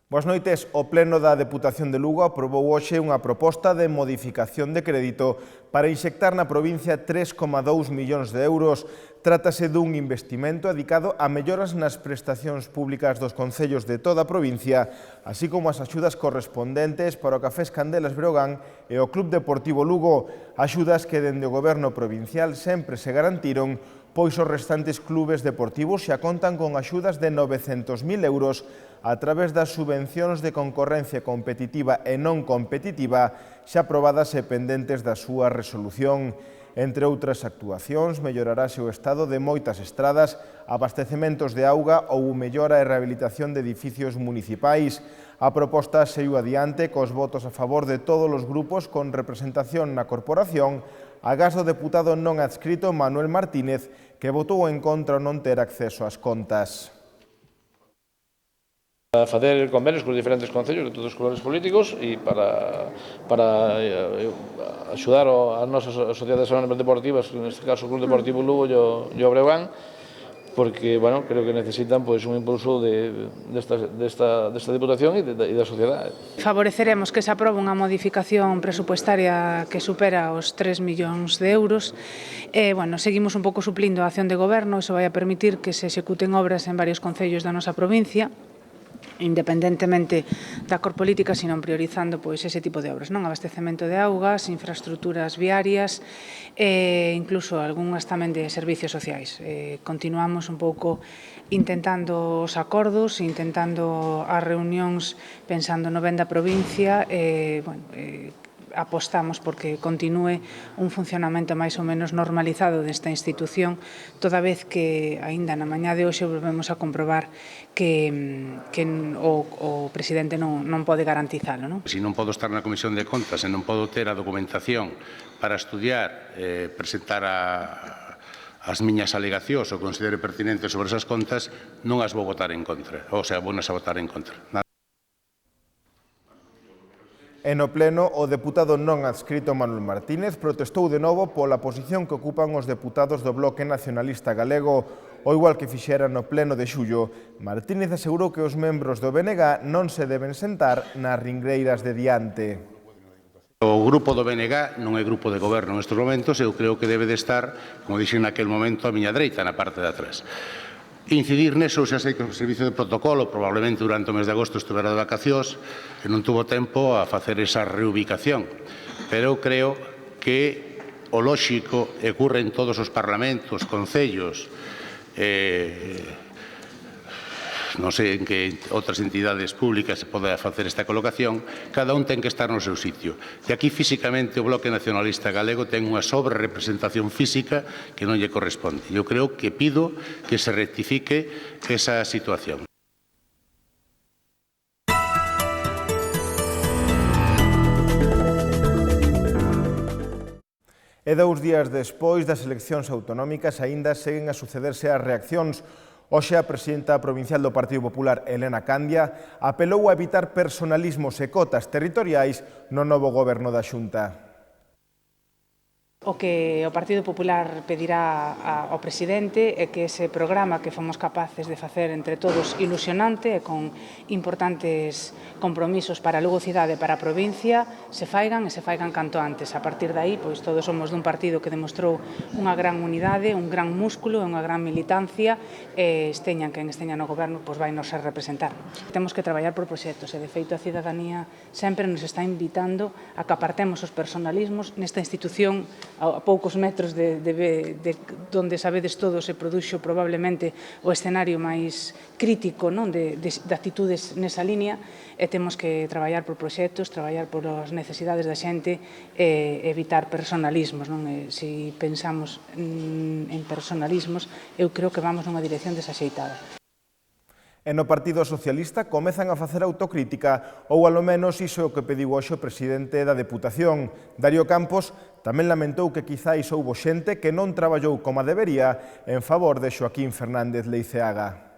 Boas noites. O Pleno da Deputación de Lugo aprobou hoxe unha proposta de modificación de crédito para inxectar na provincia 3,2 millóns de euros. Trátase dun investimento dedicado a melloras nas prestacións públicas dos concellos de toda a provincia, así como as axudas correspondentes para o Cafés Candelas Breogán e o Club Deportivo Lugo, axudas que dende o Goberno provincial sempre se garantiron, pois os restantes clubes deportivos xa contan con axudas de 900.000 euros a través das subvencións de concorrencia competitiva e non competitiva xa aprobadas e pendentes da súa resolución. Entre outras actuacións, mellorarase o estado de moitas estradas, abastecementos de auga ou mellora e rehabilitación de edificios municipais. A proposta saiu adiante cos votos a favor de todos os grupos con representación na corporación, agás do deputado non adscrito Manuel Martínez, que votou en contra non ter acceso ás contas. A facer convenios cos diferentes concellos de todos os colores políticos e para axudar as nosas sociedades anónimas deportivas, neste caso o Club Deportivo Lugo e o Breogán, porque, bueno, creo que necesitan un impulso desta Diputación e da sociedade. Favoreceremos que se aprobe unha modificación presupuestaria que supera os 3 millóns de euros. Seguimos un pouco suplindo a acción de goberno, iso vai a permitir que se executen obras en varios concellos da nosa provincia, independentemente da cor política, sino priorizando ese tipo de obras, abastecemento de augas, infraestructuras viarias e incluso algunhas tamén de servicios sociais. Continuamos un pouco intentando os acordos, intentando as reunións pensando no ben da provincia, apostamos porque continúe un funcionamento máis ou menos normalizado desta institución, toda vez que, aínda na mañá de hoxe, volvemos a comprobar que o presidente non pode garantizalo. Se non podo estar na Comisión de Contas e non podo ter a documentación para estudiar, presentar as miñas alegacións ou considere pertinentes sobre esas contas, non as vou votar en contra, ou sea, vou nas a votar en contra. E no Pleno, o deputado non adscrito Manuel Martínez protestou de novo pola posición que ocupan os deputados do Bloque Nacionalista Galego. O igual que fixera no Pleno de xullo, Martínez asegurou que os membros do BNG non se deben sentar nas ringreiras de diante. O grupo do BNG non é grupo de goberno nestes momentos, eu creo que debe de estar, como dixen naquel momento, a miña dereita, na parte de atrás. Incidir neso, xa sei que o servicio de protocolo probablemente durante o mes de agosto estuvera de vacacións e non tuvo tempo a facer esa reubicación, pero eu creo que o lóxico ocurre en todos os parlamentos, concellos, non sei en que outras entidades públicas se pode facer esta colocación, cada un ten que estar no seu sitio. E aquí, físicamente, o Bloque Nacionalista Galego ten unha sobre-representación física que non lle corresponde. Eu creo que pido que se rectifique esa situación. E 2 días despois das eleccións autonómicas aínda seguen a sucederse as reaccións. Hoxe a presidenta provincial do Partido Popular, Elena Candia, apelou a evitar personalismos e cotas territoriais no novo goberno da Xunta. O que o Partido Popular pedirá ao presidente é que ese programa que fomos capaces de facer entre todos ilusionante e con importantes compromisos para Lugo cidade e para a provincia se faigan canto antes. A partir de aí, todos somos dun partido que demostrou unha gran unidade, un gran músculo e unha gran militancia e quen esteña no goberno vai nos representar. Temos que traballar por proxectos e, de feito, a cidadanía sempre nos está invitando a que apartemos os personalismos nesta institución a poucos metros de onde sabedes todos se produxo probablemente o escenario máis crítico de actitudes nesa línea e temos que traballar por proxectos, traballar por as necesidades da xente e evitar personalismos. Se pensamos en personalismos, eu creo que vamos nunha dirección desaxeitada. E no Partido Socialista comezan a facer autocrítica, ou alo menos iso é o que pediu hoxe o presidente da Deputación. Darío Campos tamén lamentou que quizáis houbo xente que non traballou como debería en favor de Xoaquín Fernández Leiceaga.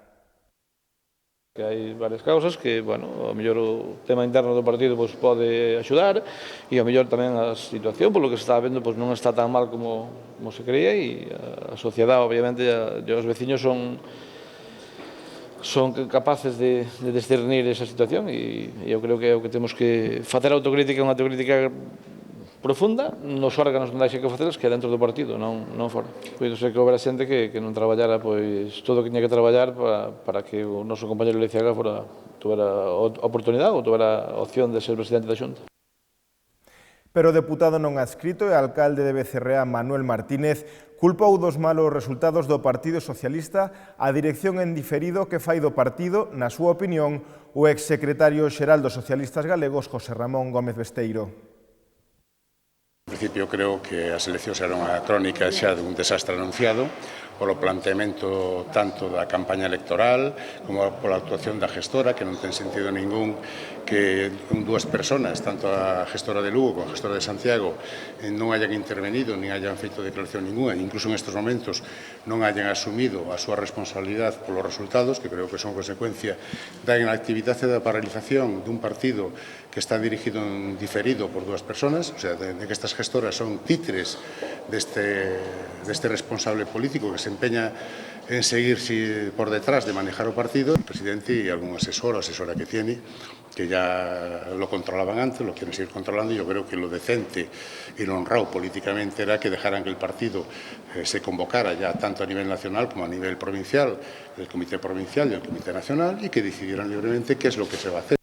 Hai varias causas que, ao mellor o tema interno do partido pode axudar e ao mellor tamén a situación, polo que se está vendo, non está tan mal como se creía e a sociedade, obviamente, e os veciños son son capaces de discernir esa situación e eu creo que é o que temos que facer autocrítica, unha autocrítica profunda nos órganos onde hai que facelos, que é dentro do partido, non fora. Pois sei que houbera xente que non traballara pois todo o que tiña que traballar para que o noso compañero Leciaga tuvera oportunidade ou tuvera opción de ser presidente da Xunta. Pero o deputado non adscrito e alcalde de Becerrea, Manuel Martínez, culpou dos malos resultados do Partido Socialista a dirección en diferido que fai do partido, na súa opinión, o exsecretario xeral dos socialistas galegos, José Ramón Gómez Besteiro. En principio, creo que as eleccións eran unha crónica xa dun desastre anunciado polo planteamento tanto da campaña electoral como pola actuación da gestora, que non ten sentido ningún que dúas persoas, tanto a gestora de Lugo como a gestora de Santiago, non hayan intervenido, nin hayan feito declaración ninguna, incluso en estes momentos non hayan asumido a súa responsabilidade polos resultados, que creo que son consecuencia da inactividade e da paralización dun partido que está dirigido en diferido por dúas persoas, o sea, de que estas gestoras son títeres deste responsable político que se empeña en seguir por detrás de manejar o partido, el presidente y algún asesor o asesora que tiene, que ya lo controlaban antes, lo quieren seguir controlando, y yo creo que lo decente y lo honrado políticamente era que dejaran que el partido se convocara ya tanto a nivel nacional como a nivel provincial, el Comité Provincial y el Comité Nacional, y que decidieran libremente qué es lo que se va a hacer.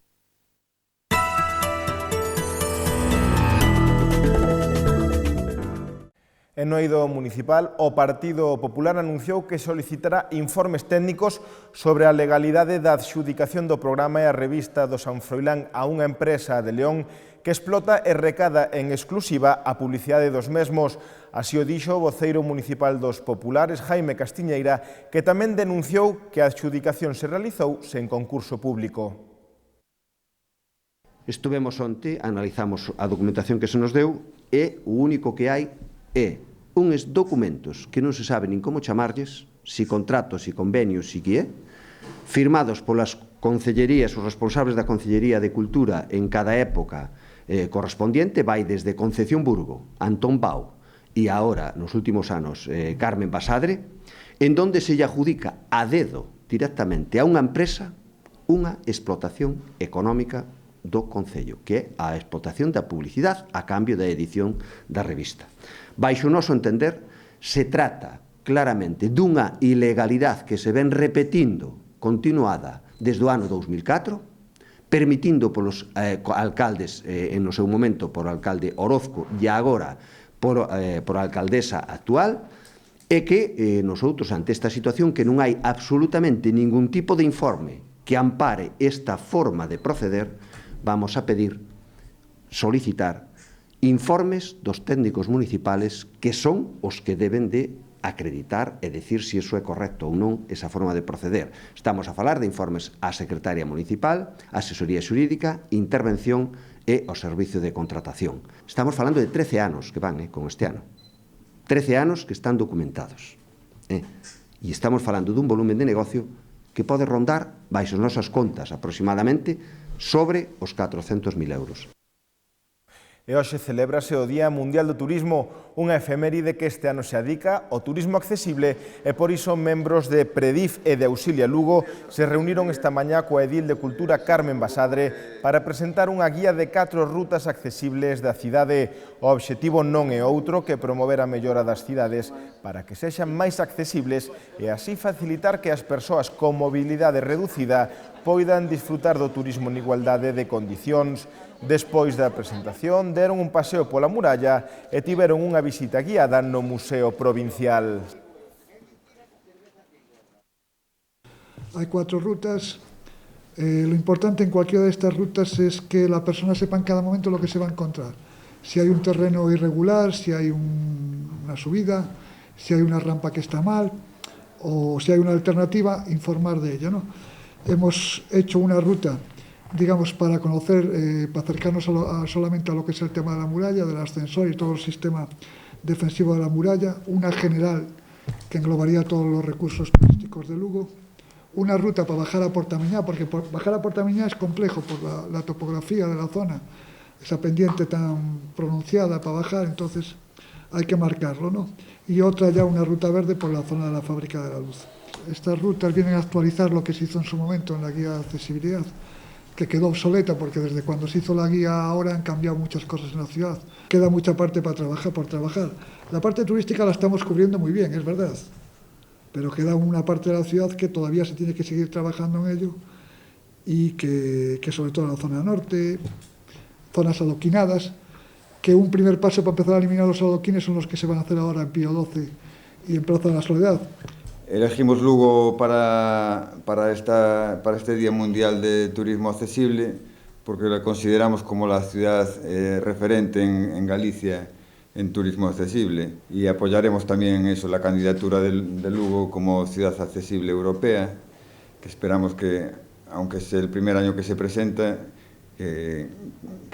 En no eido municipal, o Partido Popular anunciou que solicitará informes técnicos sobre a legalidade da adxudicación do programa e a revista do San Froilán a unha empresa de León que explota e recada en exclusiva a publicidade dos mesmos. Así o dixo o voceiro municipal dos Populares, Jaime Castiñeira, que tamén denunciou que a adxudicación se realizou sen concurso público. Estuvemos onte, analizamos a documentación que se nos deu e o único que hai é uns documentos que non se sabe nin como chamarlles, si contratos, si convenios, si que é, firmados polas concellerías, os responsables da Concellería de Cultura en cada época correspondiente, vai desde Concepción Burgo, Antón Pau e agora, nos últimos anos, Carmen Basadre, en donde se lle adjudica a dedo directamente a unha empresa unha explotación económica do Concello, que é a explotación da publicidade a cambio da edición da revista. Baixo o noso entender, se trata claramente dunha ilegalidade que se ven repetindo continuada desde o ano 2004, permitindo polos alcaldes, en o seu momento por o alcalde Orozco e agora por a alcaldesa actual, e que nosotros ante esta situación que non hai absolutamente ningún tipo de informe que ampare esta forma de proceder, vamos a pedir, solicitar informes dos técnicos municipales que son os que deben de acreditar e decir se iso é correcto ou non esa forma de proceder. Estamos a falar de informes á Secretaria Municipal, á Asesoría Xurídica, Intervención e ao Servicio de Contratación. Estamos falando de 13 anos que van con este ano. 13 anos que están documentados. E estamos falando dun volumen de negocio que pode rondar, baixo as nosas contas, aproximadamente sobre os 400.000 euros. E hoxe celébrase o Día Mundial do Turismo, unha efeméride que este ano se adica ao turismo accesible e por iso membros de Predif e de Auxilia Lugo se reuniron esta mañá coa edil de Cultura Carmen Basadre para presentar unha guía de 4 rutas accesibles da cidade. O obxectivo non é outro que promover a mellora das cidades para que sexan máis accesibles e así facilitar que as persoas con mobilidade reducida poidan disfrutar do turismo en igualdade de condicións. Despois da presentación, deron un paseo pola muralla e tiveron unha visita guiada no Museo Provincial. Hay 4 rutas. Lo importante en cualquiera de estas rutas es que la persona sepa en cada momento lo que se va a encontrar. Si hay un terreno irregular, si hay una subida, si hay una rampa que está mal o si hay una alternativa, informar de ella, ¿no? Hemos hecho una ruta, digamos, para conocer, para acercarnos solamente a lo que es el tema de la muralla, del ascensor y todo el sistema defensivo de la muralla, una general que englobaría todos los recursos turísticos de Lugo, una ruta para bajar a Portamiñá, porque bajar a Portamiñá es complejo por la topografía de la zona, esa pendiente tan pronunciada para bajar, entonces hay que marcarlo, ¿no? Y otra ya una ruta verde por la zona de la Fábrica de la Luz. Estas rutas vienen a actualizar lo que se hizo en su momento en la guía de accesibilidad, que quedó obsoleta porque desde cuando se hizo la guía ahora han cambiado muchas cosas en la ciudad. Queda mucha parte por trabajar. La parte turística la estamos cubriendo muy bien, es verdad, pero queda una parte de la ciudad que todavía se tiene que seguir trabajando en ello y que sobre todo en la zona norte, zonas adoquinadas, que un primer paso para empezar a eliminar los adoquines son los que se van a hacer ahora en Pío XII y en Plaza de la Soledad. Elegimos Lugo para este Día Mundial de Turismo Accesible porque la consideramos como la ciudad referente en Galicia en turismo accesible y apoyaremos también eso, la candidatura de Lugo como ciudad accesible europea, que esperamos que, aunque es el primer año que se presenta, que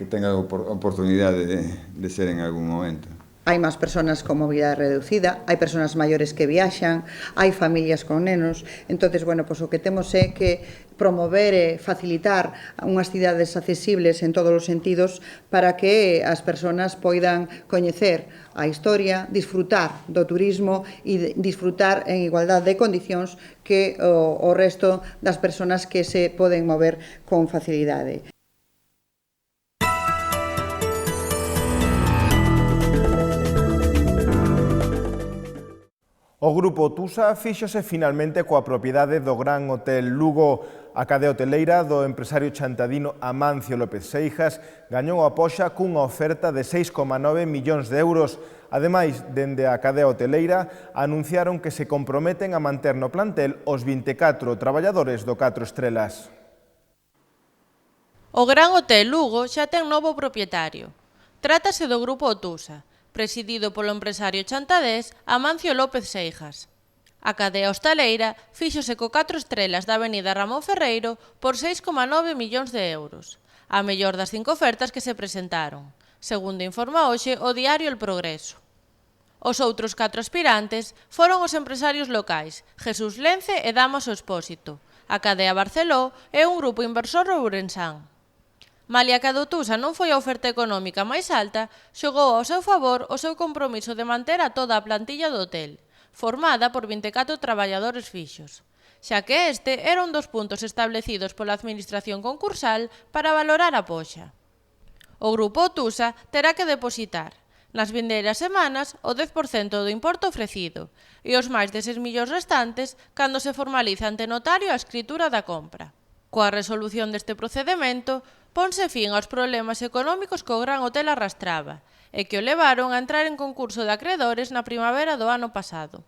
tenga oportunidad de ser en algún momento. Hai máis persoas con mobilidade reducida, hai persoas maiores que viaxan, hai familias con nenos. Entonces, bueno, pois o que temos é que promover e facilitar unhas cidades accesibles en todos os sentidos para que as persoas poidan coñecer a historia, disfrutar do turismo e disfrutar en igualdade de condicións que o resto das persoas que se poden mover con facilidade. O Grupo Tusa fíxose finalmente coa propiedade do Gran Hotel Lugo. A cadea hoteleira do empresario chantadino Amancio López Seijas gañou a poxa cunha oferta de 6,9 millóns de euros. Ademais, dende a cadea hoteleira, anunciaron que se comprometen a manter no plantel os 24 traballadores do 4 estrelas. O Gran Hotel Lugo xa ten novo propietario. Trátase do Grupo Tusa, presidido polo empresario chantadés Amancio López Seijas. A cadea hostaleira fíxose co 4 estrelas da avenida Ramón Ferreiro por 6,9 millóns de euros, a mellor das 5 ofertas que se presentaron, segundo informa hoxe o diario El Progreso. Os outros 4 aspirantes foron os empresarios locais Jesús Lence e Damaso Expósito, a cadea Barceló e un grupo inversor ourensán. Malia que a do Tusa non foi a oferta económica máis alta, xogou ao seu favor o seu compromiso de manter a toda a plantilla do hotel, formada por 24 traballadores fixos, xa que este era un dos puntos establecidos pola administración concursal para valorar a poxa. O Grupo Tusa terá que depositar, nas vindeiras semanas, o 10% do importo ofrecido e os máis de 6 millóns restantes cando se formaliza ante notario a escritura da compra. Coa resolución deste procedimento, ponse fin aos problemas económicos que o Gran Hotel arrastraba e que o levaron a entrar en concurso de acredores na primavera do ano pasado.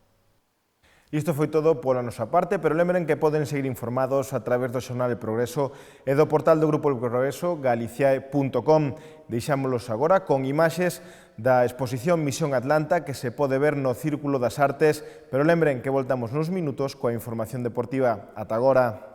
Isto foi todo pola nosa parte, pero lembren que poden seguir informados a través do xornal El Progreso e do portal do Grupo El Progreso, galiciae.com. Deixámolos agora con imaxes da exposición Misión Atlanta que se pode ver no Círculo das Artes, pero lembren que voltamos nuns minutos coa información deportiva. Ata agora.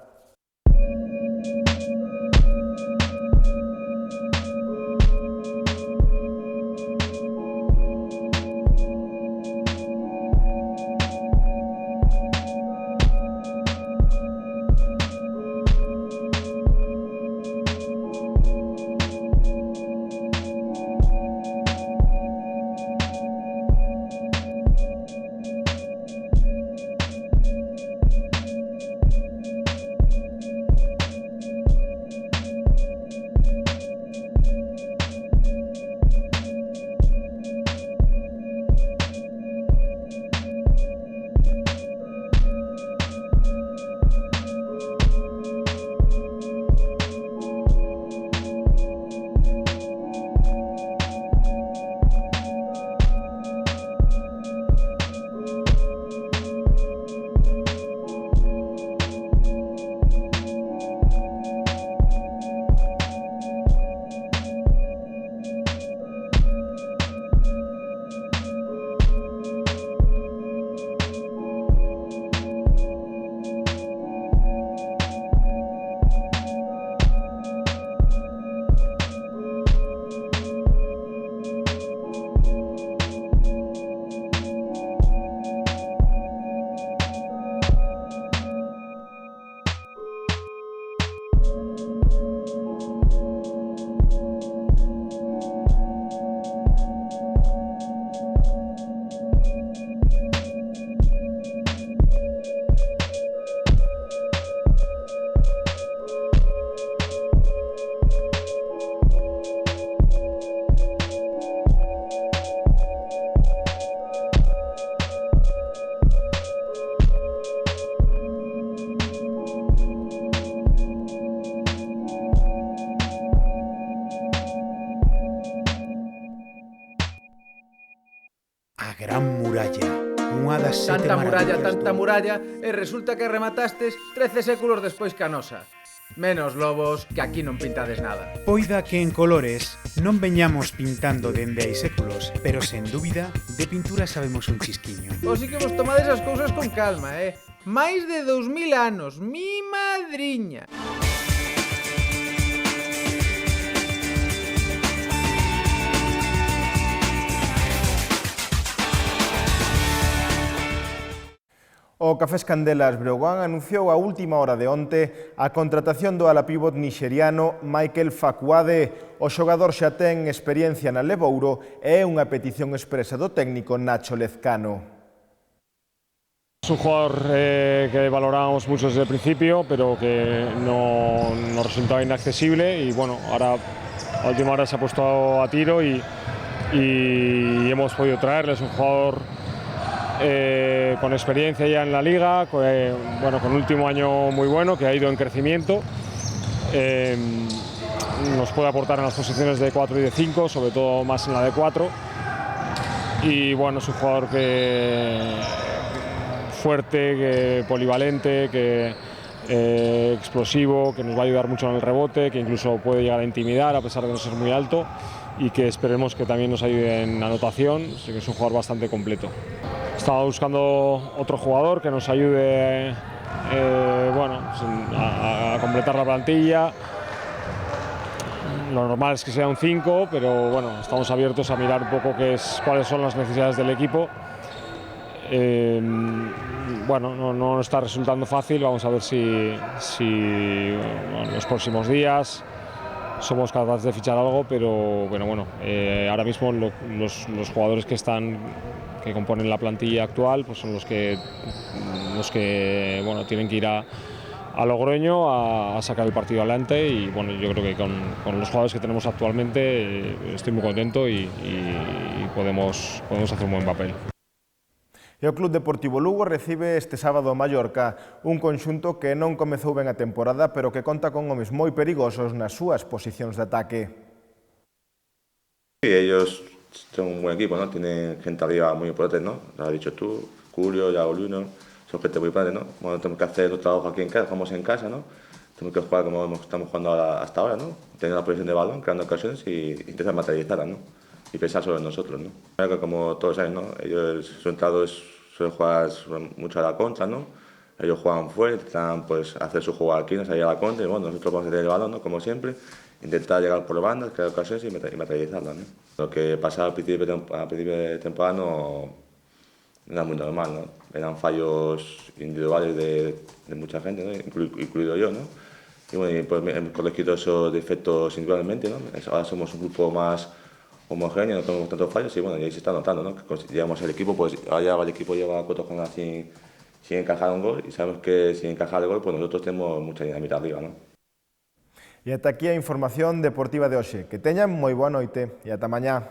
muralla, unha das sete tanta muralla, e resulta que rematastes 13 séculos despois que a nosa. Menos lobos, que aquí non pintades nada. Poida que en colores non veñamos pintando dende hai séculos, pero sen dúbida, de pintura sabemos un chisquiño. Ou si que vos tomades as cousas con calma, máis de 2000 anos, mi madriña. O Cafés Candelas Breogán anunciou a última hora de onte a contratación do ala pívot nixeriano Michael Fakuade. O xogador xa ten experiencia na Lebouro e é unha petición expresa do técnico Nacho Lezcano. Es un jugador que valorábamos mucho desde el principio, pero que no nos resultaba inaccesible y bueno, ahora a última hora se ha puesto a tiro y hemos podido traerle. Es un jugador con experiencia ya en la liga, con un último año muy bueno, que ha ido en crecimiento. Nos puede aportar en las posiciones de 4 y de 5, sobre todo más en la de 4. Y bueno, es un jugador fuerte, polivalente, explosivo, que nos va a ayudar mucho en el rebote, que incluso puede llegar a intimidar a pesar de no ser muy alto, y que esperemos que también nos ayude en anotación. Así que es un jugador bastante completo. Estaba buscando otro jugador que nos ayude a completar la plantilla. Lo normal es que sea un 5, pero bueno, estamos abiertos a mirar un poco cuáles son las necesidades del equipo. No está resultando fácil, vamos a ver si en los próximos días somos capaces de fichar algo, pero ahora mismo los jugadores que componen la plantilla actual pues son los que tienen que ir a Logroño a sacar el partido adelante, y bueno, yo creo que con los jugadores que tenemos actualmente estoy muy contento y podemos hacer un buen papel. E o Club Deportivo Lugo recibe este sábado o Mallorca, un conxunto que non comezou ben a temporada, pero que conta con homes moi perigosos nas súas posicións de ataque. Sí, ellos son un buen equipo, ¿no? Tienen gente arriba muy importante, ¿no? Lo has dicho tú, Julio, Yago Luno, son gente muy padre, ¿no? Bueno, tenemos que hacer nuestro trabajo aquí en casa, jugamos en casa, ¿no? Tenemos que jugar como estamos jugando hasta ahora, ¿no? Tener la posición de balón, creando ocasiones y intentar materializarlas, ¿no? Y pensar sobre nosotros, ¿no? Como todos saben, ¿no? Ellos, su entrado suelen jugar mucho a la contra, ¿no? Ellos juegan fuerte, intentan pues, hacer su juego aquí, no salir a la contra, y bueno, nosotros vamos a tener el balón, ¿no? Como siempre, intentar llegar por bandas, crear ocasiones y materializarlas, ¿no? Lo que pasaba al principio de temporada no era muy normal, ¿no? Eran fallos individuales de mucha gente, ¿no? Incluido yo, ¿no? Y bueno, pues hemos corregido esos defectos individualmente, ¿no? Ahora somos un grupo más homogéneo, no tenemos tantos fallos y bueno, y ahí se está notando, ¿no? Que llegamos al equipo, pues ahora el equipo lleva 4 jornadas sin encajar un gol, y sabemos que sin encajar el gol, pues nosotros tenemos mucha dinamita arriba, ¿no? E ata aquí a información deportiva de hoxe. Que teñan moi boa noite e ata mañá.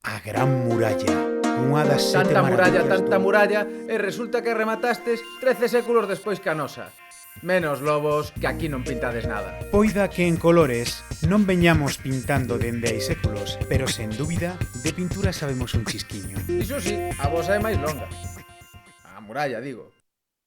A Gran Muralla, unha das sete maravillas. Tanta muralla, e resulta que rematastes 13 séculos despois que a nosa. Menos lobos, que aquí non pintades nada. Poida que en colores non veñamos pintando dende hai séculos, pero sen dúbida, de pintura sabemos un chisquiño. Iso sí, a vosa é máis longa. A muralla, digo.